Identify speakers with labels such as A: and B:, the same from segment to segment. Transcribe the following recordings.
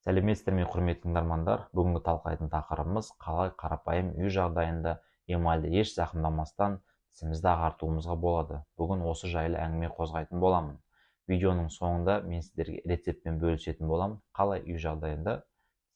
A: Сәлеметсіздер ме, құрметті тыңдармандар? Бүгінгі талқылайтын тақырыбымыз қалай қарапайым үй жағдайында эмальді еш зақымдамастан тісімізді ағартуымызға болады. Бүгін осы жайлы әңгіме қозғайтын боламын. Видеоның соңында мен сіздерге рецептпен бөлісетін боламын, қалай үй жағдайында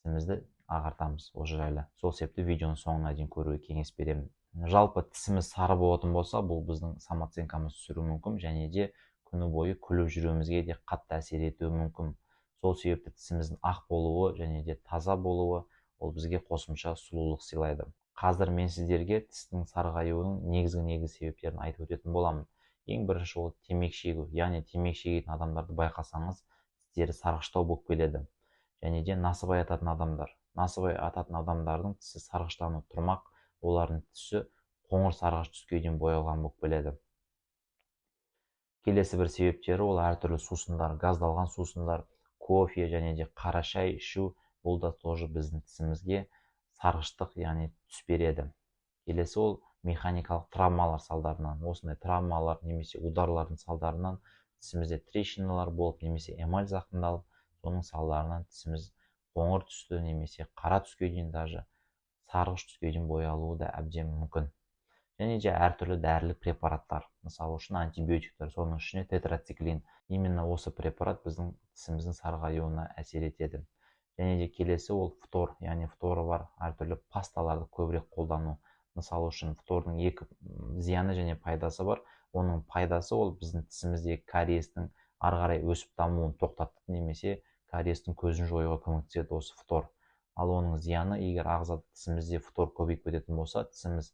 A: тісімізді ағартамыз осы жайлы. Сол себепті видеоның соңына дейін көруге кеңес беремін. Жалпы тісіміз сары болатын болса, бұл біздің самооценкамызды түсіруі мүмкін, және де күні бойы күліп жүруімізге де қатты әсер етуі мүмкін. Сол себепті тісіміздің ақ болуы және де таза болуы ол бізге қосымша сұлулық сыйлайды. Қазір мен сіздерге тістің сарғаюының негізгі себептерін айтып өтетін боламын. Ең бірінші ол темекі шегу, яғни темекі шегетін адамдарды байқасаңыз, тістері сарғыштау болып келеді. Және де насыбай ататын адамдар. Насыбай ататын адамдардың тісі сарғыштанып тұрмақ, олардың түсі қоңыр сарғыш түске дейін боялған болып келеді. Келесі бір себептері ол әртүрлі сусындар, газдалған сусындар, кофе және де қара шай ішу, бұл да тоже біздің тісімізге сарғыштық, яғни түс береді. Келесі ол механикалық травмалар салдарынан. Осындай травмалар немесе ударлардың салдарынан тісімізде трещиналар болып, немесе эмаль зақымдалып, соның салдарынан тісіміз қоңыр түсті немесе қара түске дейін, даже сарғыш түске дейін боялуы да әбден мүмкін. Және де әртүрлі дәрілік препараттар, мысалы үшін антибиотиктер, соның ішіне тетрациклин. Именно осы препарат біздің тісіміздің сарғаюына әсер етеді. Және де келесі ол фтор, яғни фторы бар әртүрлі пасталарды көбірек қолдану. Мысалы үшін фтордың екі зияны және пайдасы бар. Оның пайдасы ол біздің тісіміздегі кариестің ары қарай өсіп дамуын тоқтатып, немесе кариестің көзін жоюға көмектеседі осы фтор. Ал оның зияны, егер ағзада тісімізде фтор көбейіп кететін болса, тісіміз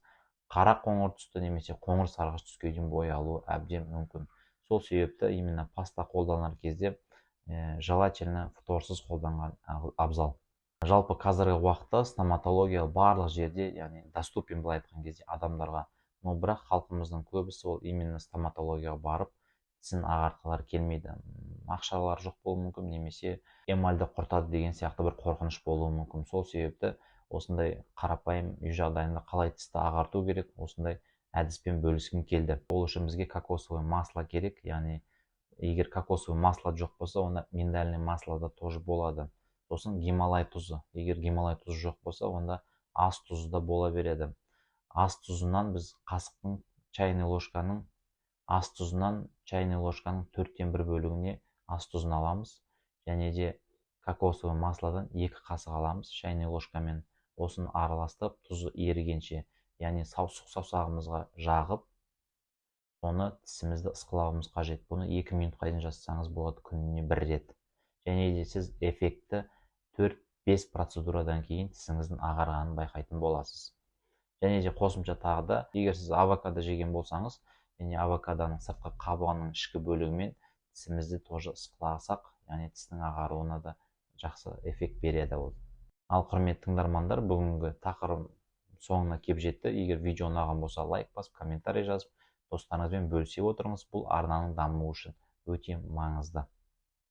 A: қара қоңыр түсті немесе қоңыр сарғыш түске дейін боялуы әбден мүмкін. Сол себепті именно паста қолданар кезде желательно фторсыз қолданған абзал. Жалпы қазіргі уақытта стоматология барлық жерде, яғни доступен былай айтқан кезде адамдарға. Но бірақ халқымыздың көбісі ол именно стоматологияға барып тісін ағартқылары келмейді. Ақшалары жоқ болуы мүмкін, немесе эмальді құртады деген сияқты бір қорқыныш болуы мүмкін. Сол себепті осындай қарапайым үй жағдайында қалай тісті ағарту керек, осындай әдіспен бөліскім келді. Ол үшін бізге кокосовое масло керек, яғни егер кокосовое масло жоқ болса, онда миндальное масло да тоже болады. Сосын гималай тұзы. Егер гималай тұзы жоқ болса, онда ас тұзы да бола береді. Ас тұзынан біз қасықтың чайный ложканың 4/1 бөлігіне ас тұзын аламыз. Және де кокосовое маслодан 2 қасық аламыз чайный ложкамен. Осын араластырып, тұзы ерігенше, яғни саусағымызға жағып, оны тісімізді ысқылауымыз қажет. Бұны 2 минутқа дейін жасасаңыз болады, күніне 1 рет. Және де сіз эффекті 4-5 процедурадан кейін тісіңіздің ағарғанын байқайтын боласыз. Және де қосымша тағы да, егер сіз авокадо жеген болсаңыз, және авокадоның сыртқы қабығының ішкі бөлігімен тісімізді тоже ысқыласақ, яғни тістің ағаруына да жақсы эффект береді ол. Ал құрметті тыңдармандар, бүгінгі тақырып соңына кеп жетті. Егер видео ұнаған болса, лайк басып, комментарий жазып, достарыңызбен бөлісе отырыңыз. Бұл арнаның дамуы үшін өте маңызды.